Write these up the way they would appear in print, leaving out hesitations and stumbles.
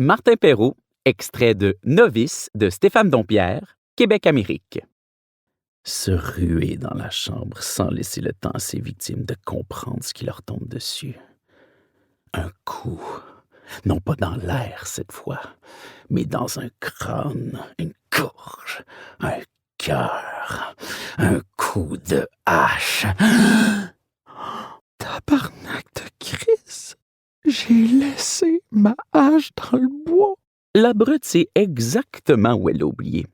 Martin Perrault, extrait de Novice de Stéphane Dompierre, Québec, Amérique. Se ruer dans la chambre sans laisser le temps à ses victimes de comprendre ce qui leur tombe dessus. Un coup, non pas dans l'air cette fois, mais dans un crâne, une gorge, un cœur, un coup de hache. Tabarnak de Christ! J'ai laissé ma hache dans le bois. La brute sait exactement où elle l'a oublié.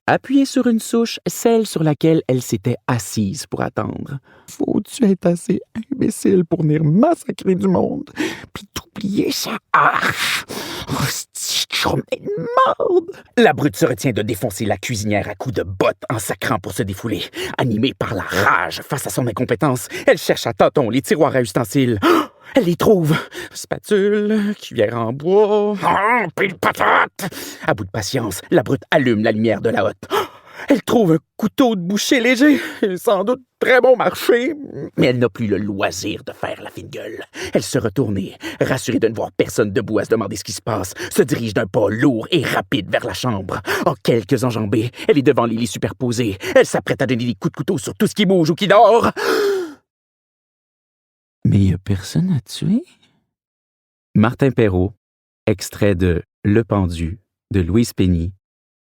Appuyée sur une souche, celle sur laquelle elle s'était assise pour attendre. Faut-tu être assez imbécile pour venir massacrer du monde, puis t'oublier sa hache? Hostie, journée de merde! La brute se retient de défoncer la cuisinière à coups de bottes en sacrant pour se défouler. Animée par la rage face à son incompétence, elle cherche à tâtons les tiroirs à ustensiles. Elle les trouve. Spatule, cuillère en bois, pile patate. À bout de patience, la brute allume la lumière de la hotte. Elle trouve un couteau de boucher léger, sans doute très bon marché, mais elle n'a plus le loisir de faire la fine gueule. Elle se retourne et, rassurée de ne voir personne debout à se demander ce qui se passe, se dirige d'un pas lourd et rapide vers la chambre. En quelques enjambées, elle est devant les lits superposés. Elle s'apprête à donner des coups de couteau sur tout ce qui bouge ou qui dort. Mais il n'y a personne à tuer? Martin Perrault, extrait de Le Pendu de Louise Penny,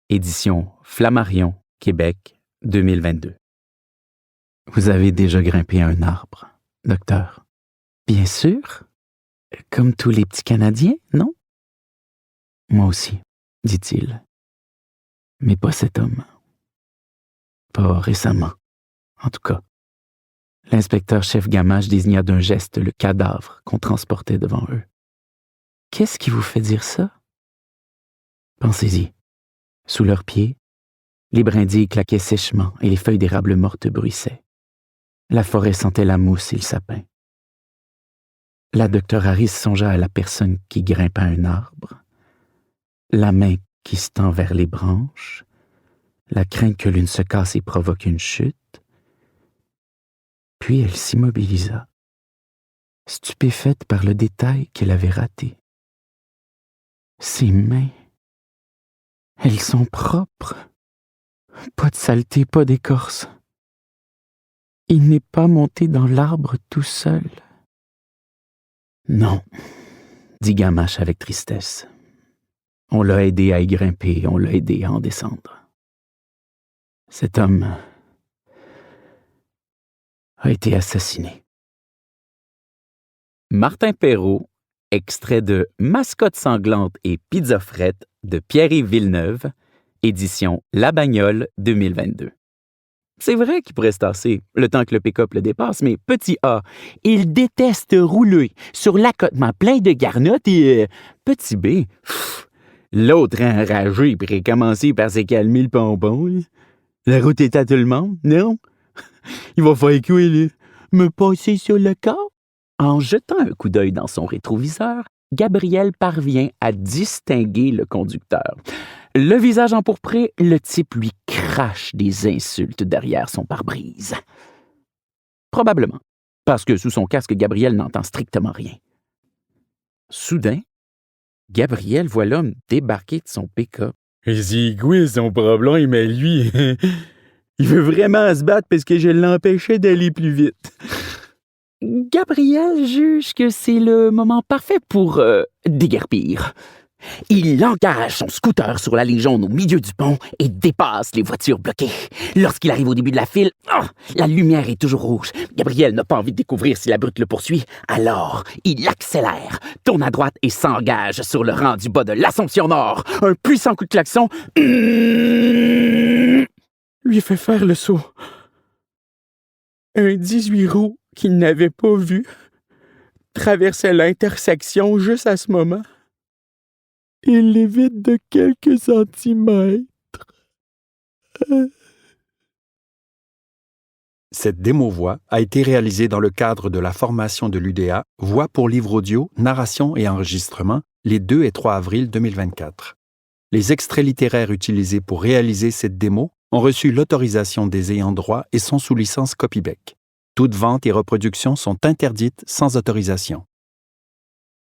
édition Flammarion, Québec, 2022. Vous avez déjà grimpé à un arbre, docteur? Bien sûr. Comme tous les petits Canadiens, non? Moi aussi, dit-il. Mais pas cet homme. Pas récemment, en tout cas. L'inspecteur-chef Gamache désigna d'un geste le cadavre qu'on transportait devant eux. Qu'est-ce qui vous fait dire ça? Pensez-y. Sous leurs pieds, les brindilles claquaient sèchement et les feuilles d'érable mortes bruissaient. La forêt sentait la mousse et le sapin. La docteur Harris songea à la personne qui grimpe à un arbre, la main qui se tend vers les branches, la crainte que l'une se casse et provoque une chute. Puis elle s'immobilisa, stupéfaite par le détail qu'elle avait raté. Ses mains, elles sont propres. Pas de saleté, pas d'écorce. Il n'est pas monté dans l'arbre tout seul. Non, dit Gamache avec tristesse. On l'a aidé à y grimper, on l'a aidé à en descendre. Cet homme a été assassiné. Martin Perrault, extrait de Mascotte sanglante et pizza frette de Pierre-Yves Villeneuve, édition La Bagnole 2022. C'est vrai qu'il pourrait se tasser le temps que le pick-up le dépasse, mais petit A, il déteste rouler sur l'accotement plein de garnottes et petit B, l'autre enragé pourrait commencer par se calmer le pompon. Là. La route est à tout le monde, non? Il va faire quoi, là? Me passer sur le corps? En jetant un coup d'œil dans son rétroviseur, Gabriel parvient à distinguer le conducteur. Le visage empourpré, le type lui crache des insultes derrière son pare-brise. Probablement, parce que sous son casque, Gabriel n'entend strictement rien. Soudain, Gabriel voit l'homme débarquer de son pick-up. C'est quoi son problème, mais lui? Il veut vraiment se battre parce que je l'empêchais d'aller plus vite. Gabriel juge que c'est le moment parfait pour déguerpir. Il engage son scooter sur la ligne jaune au milieu du pont et dépasse les voitures bloquées. Lorsqu'il arrive au début de la file, la lumière est toujours rouge. Gabriel n'a pas envie de découvrir si la brute le poursuit. Alors, il accélère, tourne à droite et s'engage sur le rang du bas de l'Assomption-Nord. Un puissant coup de klaxon Lui fait faire le saut. Un 18 roues qu'il n'avait pas vu traversait l'intersection juste à ce moment. Il l'évite de quelques centimètres. Cette démo-voix a été réalisée dans le cadre de la formation de l'UDA Voix pour livre audio, narration et enregistrement les 2 et 3 avril 2024. Les extraits littéraires utilisés pour réaliser cette démo ont reçu l'autorisation des ayants droit et sont sous licence Copybec. Toute vente et reproduction sont interdites sans autorisation.